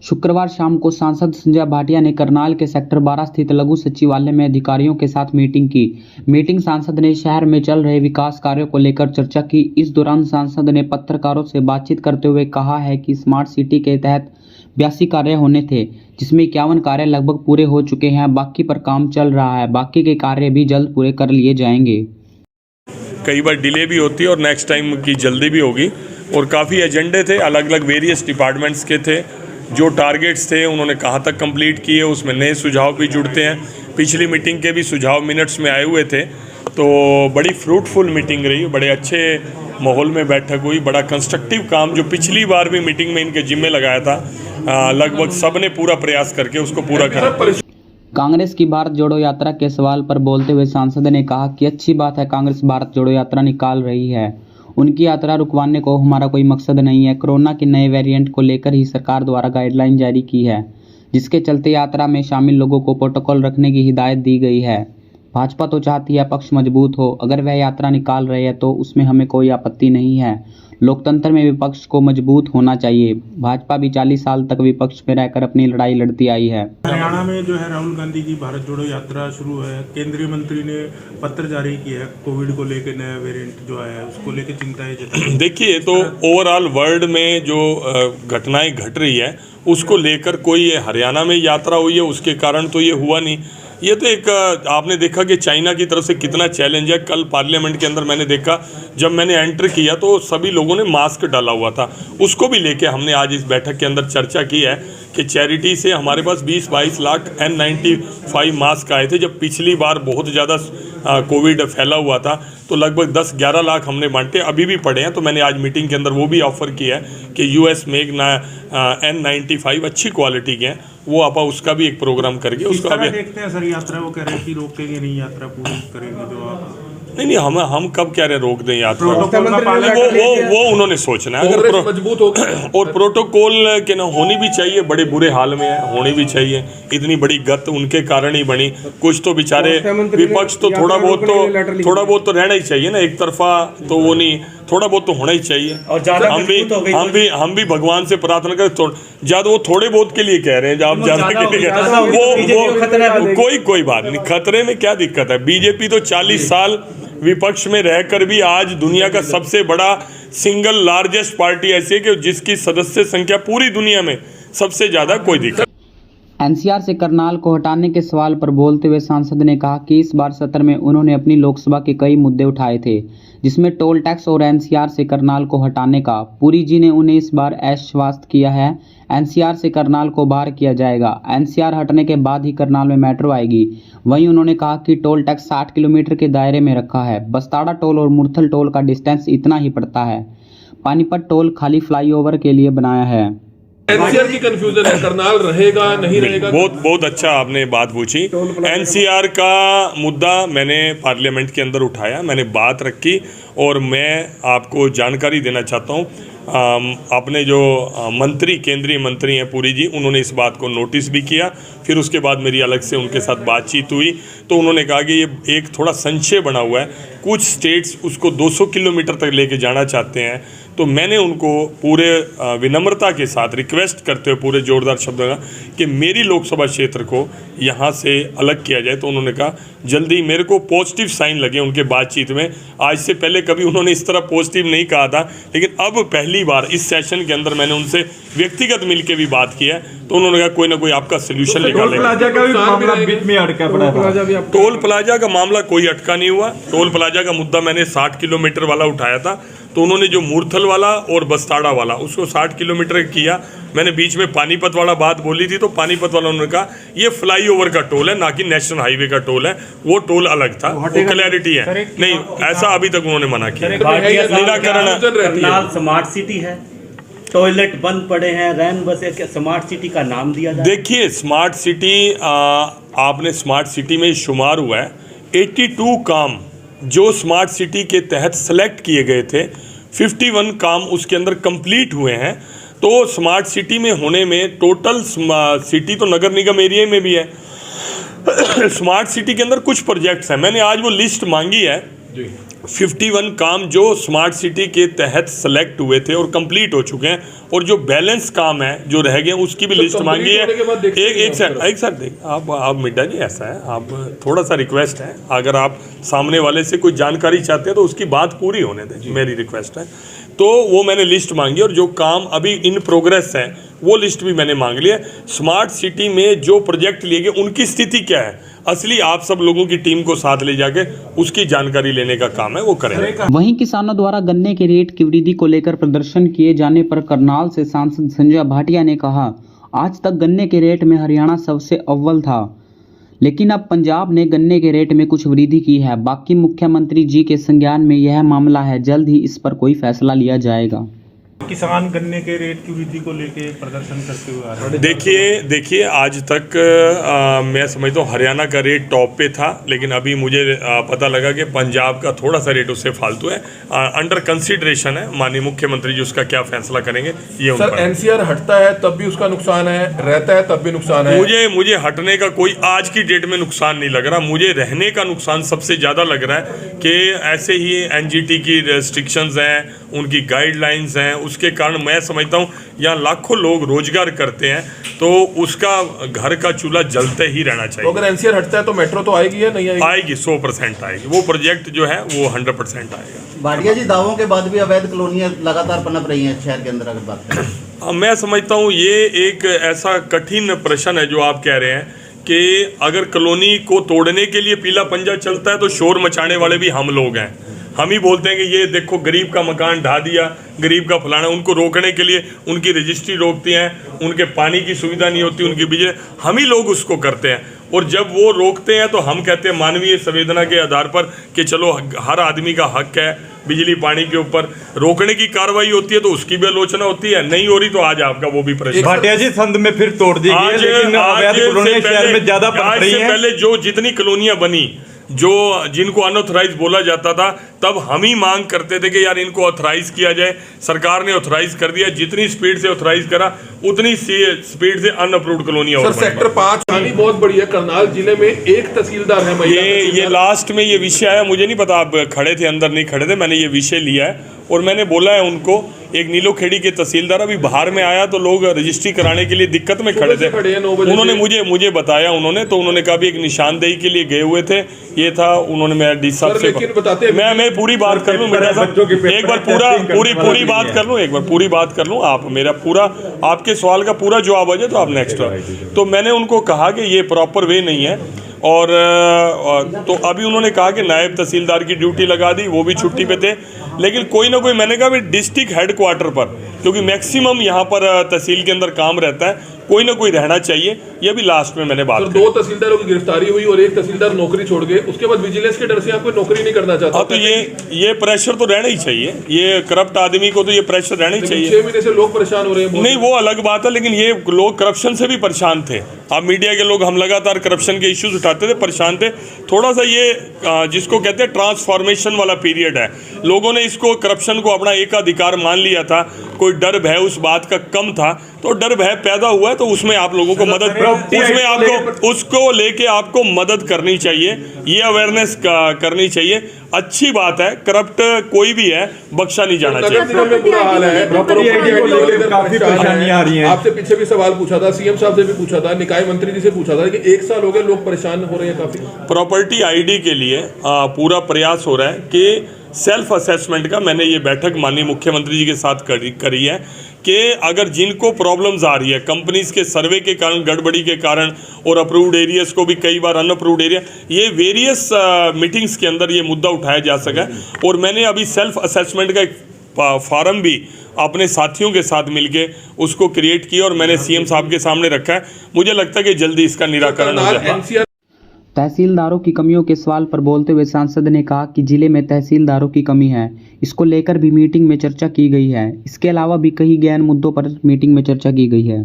शुक्रवार शाम को सांसद संजय भाटिया ने करनाल के सेक्टर 12 स्थित लघु सचिवालय में अधिकारियों के साथ मीटिंग की। सांसद ने शहर में चल रहे विकास कार्यों को लेकर चर्चा की। इस दौरान सांसद ने पत्रकारों से बातचीत करते हुए कहा है कि स्मार्ट सिटी के तहत 82 कार्य होने थे, जिसमें 51 कार्य लगभग पूरे हो चुके हैं। बाकी पर काम चल रहा है, बाकी के कार्य भी जल्द पूरे कर लिए जाएंगे। कई बार डिले भी होती है और नेक्स्ट टाइम की जल्दी भी होगी। और काफ़ी एजेंडे थे, अलग अलग वेरियस डिपार्टमेंट्स के थे। जो टारगेट्स थे उन्होंने कहाँ तक कंप्लीट किए, उसमें नए सुझाव भी जुड़ते हैं। पिछली मीटिंग के भी सुझाव मिनट्स में आए हुए थे, तो बड़ी फ्रूटफुल मीटिंग रही, बड़े अच्छे माहौल में बैठक हुई। बड़ा कंस्ट्रक्टिव काम जो पिछली बार भी मीटिंग में इनके जिम्मे लगाया था, लगभग सब ने पूरा प्रयास करके उसको पूरा करा। कांग्रेस की भारत जोड़ो यात्रा के सवाल पर बोलते हुए सांसद ने कहा कि अच्छी बात है कांग्रेस भारत जोड़ो यात्रा निकाल रही है। उनकी यात्रा रुकवाने को हमारा कोई मकसद नहीं है। कोरोना के नए वेरिएंट को लेकर ही सरकार द्वारा गाइडलाइन जारी की है, जिसके चलते यात्रा में शामिल लोगों को प्रोटोकॉल रखने की हिदायत दी गई है। भाजपा तो चाहती है पक्ष मजबूत हो, अगर वह यात्रा निकाल रहे हैं तो उसमें हमें कोई आपत्ति नहीं है। लोकतंत्र में विपक्ष को मजबूत होना चाहिए। भाजपा भी 40 साल तक विपक्ष में रहकर अपनी लड़ाई लड़ती आई है। हरियाणा में जो है राहुल गांधी की भारत जोड़ो यात्रा शुरू है। केंद्रीय मंत्री ने पत्र जारी किया है, कोविड को लेकर नया वेरिएंट जो आया है उसको लेकर चिंताएं जताई। देखिए, तो ओवरऑल वर्ल्ड में जो घटनाएं घट रही है उसको लेकर कोई हरियाणा में यात्रा हुई है उसके कारण तो ये हुआ नहीं। ये तो एक आपने देखा कि चाइना की तरफ से कितना चैलेंज है। कल पार्लियामेंट के अंदर मैंने देखा, जब मैंने एंटर किया तो सभी लोगों ने मास्क डाला हुआ था। उसको भी लेके हमने आज इस बैठक के अंदर चर्चा की है कि चैरिटी से हमारे पास 20-22 लाख N95 मास्क आए थे। जब पिछली बार बहुत ज़्यादा कोविड फैला हुआ था तो लगभग 10-11 लाख हमने बांटे, अभी भी पड़े हैं। तो मैंने आज मीटिंग के अंदर वो भी ऑफ़र किया है कि US मेक N95 अच्छी क्वालिटी के हैं, वो आप उसका भी एक प्रोग्राम करके उसका भी देखते हैं। सर यात्रा वो कह रहे हैं कि रोकेंगे नहीं, यात्रा पूरी करेंगे जो आप। नहीं, हम कब कह रहे हैं रोक दें यात्रा? वो उन्होंने सोचना है। अगर मजबूत हो और प्रोटोकॉल के ना होनी भी चाहिए, बड़े बुरे हाल में है, होनी भी चाहिए। इतनी बड़ी गत उनके कारण ही बनी। कुछ तो बेचारे विपक्ष तो थोड़ा बहुत तो रहना ही चाहिए ना, एक तरफा तो वो नहीं, थोड़ा बहुत तो होना ही चाहिए। हम भी भगवान से प्रार्थना करें, ज्यादा वो थोड़े बहुत के लिए कह रहे हैं, आप ज्यादा के लिए वो कोई बात नहीं। खतरे में क्या दिक्कत है? बीजेपी तो 40 साल विपक्ष में रहकर भी आज दुनिया का सबसे बड़ा सिंगल लार्जेस्ट पार्टी ऐसी है कि जिसकी सदस्य संख्या पूरी दुनिया में सबसे ज्यादा। कोई दिक्कत। NCR से करनाल को हटाने के सवाल पर बोलते हुए सांसद ने कहा कि इस बार सत्र में उन्होंने अपनी लोकसभा के कई मुद्दे उठाए थे, जिसमें टोल टैक्स और NCR से करनाल को हटाने का। पुरी जी ने उन्हें इस बार आश्वस्त किया है NCR से करनाल को बाहर किया जाएगा। NCR हटने के बाद ही करनाल में मेट्रो आएगी। वहीं उन्होंने कहा कि टोल टैक्स 60 किलोमीटर के दायरे में रखा है। बस्ताड़ा टोल और मुरथल टोल का डिस्टेंस इतना ही पड़ता है। पानीपत टोल खाली फ्लाईओवर के लिए बनाया है। NCR की कंफ्यूजन है, करनाल रहेगा नहीं रहेगा। बहुत अच्छा आपने बात पूछी। NCR का मुद्दा मैंने पार्लियामेंट के अंदर उठाया, मैंने बात रखी और मैं आपको जानकारी देना चाहता हूँ। अपने जो केंद्रीय मंत्री हैं पुरी जी, उन्होंने इस बात को नोटिस भी किया। फिर उसके बाद मेरी अलग से उनके साथ बातचीत हुई तो उन्होंने कहा कि ये एक थोड़ा संशय बना हुआ है, कुछ स्टेट्स उसको 200 किलोमीटर तक लेके जाना चाहते हैं। तो मैंने उनको पूरे विनम्रता के साथ रिक्वेस्ट करते हुए पूरे जोरदार शब्दों में कि मेरी लोकसभा क्षेत्र को यहाँ से अलग किया जाए। तो उन्होंने कहा जल्दी। मेरे को पॉजिटिव साइन लगे उनके बातचीत में। आज से पहले कभी उन्होंने इस तरह पॉजिटिव नहीं कहा था, लेकिन अब पहली बार इस सेशन के अंदर मैंने उनसे व्यक्तिगत मिलकर भी बात की है। तो उन्होंने कहा कोई ना कोई आपका सोल्यूशन निकालेगा। टोल प्लाजा का मामला कोई अटका नहीं हुआ। टोल प्लाजा का मुद्दा मैंने 60 किलोमीटर वाला उठाया था, तो उन्होंने जो मूर्थल वाला और बस्ताड़ा वाला उसको 60 किलोमीटर किया। मैंने बीच में पानीपत वाला बात बोली थी, तो पानीपत वाला उन्होंने कहा ये फ्लाईओवर का टोल है, ना कि नेशनल हाईवे का टोल है, वो टोल अलग था। वो क्लैरिटी है नहीं, ऐसा अभी तक उन्होंने मना किया। निराकरण स्मार्ट सिटी है, टॉयलेट बंद पड़े हैं, रैन बस है, स्मार्ट सिटी का नाम दिया जाए। देखिए, स्मार्ट सिटी आपने स्मार्ट सिटी में शुमार हुआ है 82 काम जो स्मार्ट सिटी के तहत सेलेक्ट किए गए थे। 51 काम उसके अंदर कंप्लीट हुए हैं। तो स्मार्ट सिटी में होने में टोटल सिटी तो नगर निगम एरिया में भी है। स्मार्ट सिटी के अंदर कुछ प्रोजेक्ट्स हैं, मैंने आज वो लिस्ट मांगी है 51 काम जो स्मार्ट सिटी के तहत सेलेक्ट हुए थे और कंप्लीट हो चुके हैं, और जो बैलेंस काम है जो रह गए उसकी भी लिस्ट मांगी है। एक सर देख आप मिड्डा जी, ऐसा है, आप थोड़ा सा रिक्वेस्ट है, अगर आप सामने वाले से कोई जानकारी चाहते हैं तो उसकी बात पूरी होने दें, मेरी रिक्वेस्ट है। तो वो मैंने लिस्ट मांगी और जो काम अभी इन प्रोग्रेस है वो लिस्ट भी मैंने मांग ली है। स्मार्ट सिटी में जो प्रोजेक्ट लिए गए उनकी स्थिति क्या है, असली आप सब लोगों की टीम को साथ ले जाके उसकी जानकारी लेने का काम है, वो करेंगे। वहीं किसानों द्वारा गन्ने के रेट की वृद्धि को लेकर प्रदर्शन किए जाने पर करनाल से सांसद संजय भाटिया ने कहा, आज तक गन्ने के रेट में हरियाणा सबसे अव्वल था, लेकिन अब पंजाब ने गन्ने के रेट में कुछ वृद्धि की है। बाकी मुख्यमंत्री जी के संज्ञान में यह मामला है, जल्द ही इस पर कोई फैसला लिया जाएगा। किसान गन्ने के रेट की वृद्धि को लेके प्रदर्शन करते हुए आ रहे हैं। देखिए आज तक मैं समझता हूँ हरियाणा का रेट टॉप पे था, लेकिन अभी मुझे पता लगा कि पंजाब का थोड़ा सा रेट उससे फालतू है। अंडर कंसिडरेशन है, माननीय मुख्यमंत्री जी उसका क्या फैसला करेंगे ये सर एनसीआर हटता है तब भी उसका नुकसान है, रहता है तब भी नुकसान है। मुझे हटने का कोई आज की डेट में नुकसान नहीं लग रहा, मुझे रहने का नुकसान सबसे ज़्यादा लग रहा है कि ऐसे ही एनजीटी की रेस्ट्रिक्शंस हैं, उनकी गाइडलाइंस हैं, उसके कारण मैं समझता हूँ यहाँ लाखों लोग रोजगार करते हैं, तो उसका घर का चूल्हा जलते ही रहना चाहिए। तो अगर एनसीआर हटता है तो मेट्रो तो आएगी या नहीं आएगी? आएगी, 100% आएगी। वो प्रोजेक्ट जो है वो 100% आएगा। भाटिया जी, दावों के बाद भी अवैध कॉलोनियां लगातार पनप रही हैं शहर के अंदर, अगर बात करें। मैं समझता हूँ ये एक ऐसा कठिन प्रश्न है जो आप कह रहे हैं कि अगर कॉलोनी को तोड़ने के लिए पीला पंजा चलता है तो शोर मचाने वाले भी हम लोग हैं। हम ही बोलते हैं कि ये देखो गरीब का मकान ढा दिया, गरीब का फलाना, उनको रोकने के लिए उनकी रजिस्ट्री रोकती हैं, उनके पानी की सुविधा नहीं होती, उनकी बिजली, हम ही लोग उसको करते हैं। और जब वो रोकते हैं तो हम कहते हैं मानवीय संवेदना के आधार पर कि चलो हर आदमी का हक है बिजली पानी के ऊपर, रोकने की कार्रवाई होती है तो उसकी भी आलोचना होती है, नहीं हो रही तो आज आपका वो भी प्रश्न। भाटिया जी, संद में फिर तोड़ दी गई, लेकिन अवैध कॉलोनियां शहर में ज्यादा बन रही हैं। पहले जो जितनी कॉलोनियां बनी, जो जिनको अनऑथराइज बोला जाता था, तब हम ही मांग करते थे कि यार इनको ऑथराइज किया जाए। सरकार ने ऑथराइज कर दिया, जितनी स्पीड से ऑथराइज करा उतनी स्पीड से अनअप्रूव्ड कॉलोनियां। सर सेक्टर 5 कहानी बहुत बड़ी है। करनाल जिले में एक तहसीलदार है, ये लास्ट में ये विषय आया, मुझे नहीं पता आप खड़े थे अंदर नहीं खड़े थे, मैंने ये विषय लिया है और मैंने बोला है उनको। एक नीलोखेड़ी के तहसीलदार अभी बाहर में आया तो लोग रजिस्ट्री कराने के लिए दिक्कत में खड़े थे, उन्होंने मुझे बताया, उन्होंने कहा भी एक निशानदेही के लिए गए हुए थे, ये था, उन्होंने मेरा डी साहब से मैं पूरी बात कर लूँ, एक बार पूरी बात कर लूँ, एक बार पूरी बात कर लूँ, आप मेरा पूरा आपके सवाल का पूरा जवाब आ जाए तो आप नेक्स्ट। तो मैंने उनको कहा कि ये प्रॉपर वे नहीं है, और तो अभी उन्होंने कहा कि नायब तहसीलदार की ड्यूटी लगा दी, वो भी छुट्टी पे थे, लेकिन कोई ना कोई, मैंने कहा भी डिस्ट्रिक्ट हेडक्वार्टर पर, क्योंकि मैक्सिमम यहाँ पर तहसील के अंदर काम रहता है, कोई ना कोई रहना चाहिए। ये भी लास्ट में मैंने बात की। 2 तहसीलदारों की गिरफ्तारी हुई और एक तहसीलदार नौकरी छोड़ गए, उसके बाद विजिलेंस के डर से आप कोई नौकरी नहीं करना चाहता। तो ये प्रेशर तो रहना ही चाहिए, ये करप्ट आदमी को तो ये प्रेशर रहना ही चाहिए। 6 महीने से लोग परेशान हो रहे हैं। नहीं, वो अलग बात है, लेकिन ये लोग करप्शन से भी परेशान थे। आप मीडिया के लोग, हम लगातार करप्शन के इश्यूज उठाते थे, परेशान थे। थोड़ा सा ये जिसको कहते हैं ट्रांसफॉर्मेशन वाला पीरियड है, लोगों ने इसको करप्शन को अपना एकाधिकार मान लिया था, कोई डर भय उस बात का कम था, तो डर भय पैदा हुआ है, तो उसमें आप लोगों को मदद, उसमें आपको उसको लेके आपको मदद करनी चाहिए, ये अवेयरनेस करनी चाहिए। अच्छी बात है, करप्ट कोई भी है बख्शा नहीं जाना चाहिए। बुरा हाल है, काफी परेशानियां आ रही हैं। आपसे पीछे भी सवाल पूछा था, सीएम साहब से भी पूछा था, निकाय मंत्री जी से पूछा था कि 1 साल हो गए लोग परेशान हो रहे हैं काफी। प्रॉपर्टी आईडी के लिए पूरा प्रयास हो रहा है कि सेल्फ असेसमेंट का, मैंने ये बैठक माननीय मुख्यमंत्री जी के साथ करी है कि अगर जिनको प्रॉब्लम्स आ रही है कंपनीज के सर्वे के कारण, गड़बड़ी के कारण, और अप्रूव्ड एरियाज को भी कई बार अनअप्रूव्ड एरिया, ये वेरियस मीटिंग्स के अंदर ये मुद्दा उठाया जा सका। और मैंने अभी सेल्फ असेसमेंट का एक फार्म भी अपने साथियों के साथ मिलके उसको क्रिएट किया और मैंने सीएम साहब के सामने रखा है। मुझे लगता है कि जल्दी इसका निराकरण हो जाएगा। तहसीलदारों की कमियों के सवाल पर बोलते हुए सांसद ने कहा कि जिले में तहसीलदारों की कमी है, इसको लेकर भी मीटिंग में चर्चा की गई है। इसके अलावा भी कई गहन मुद्दों पर मीटिंग में चर्चा की गई है।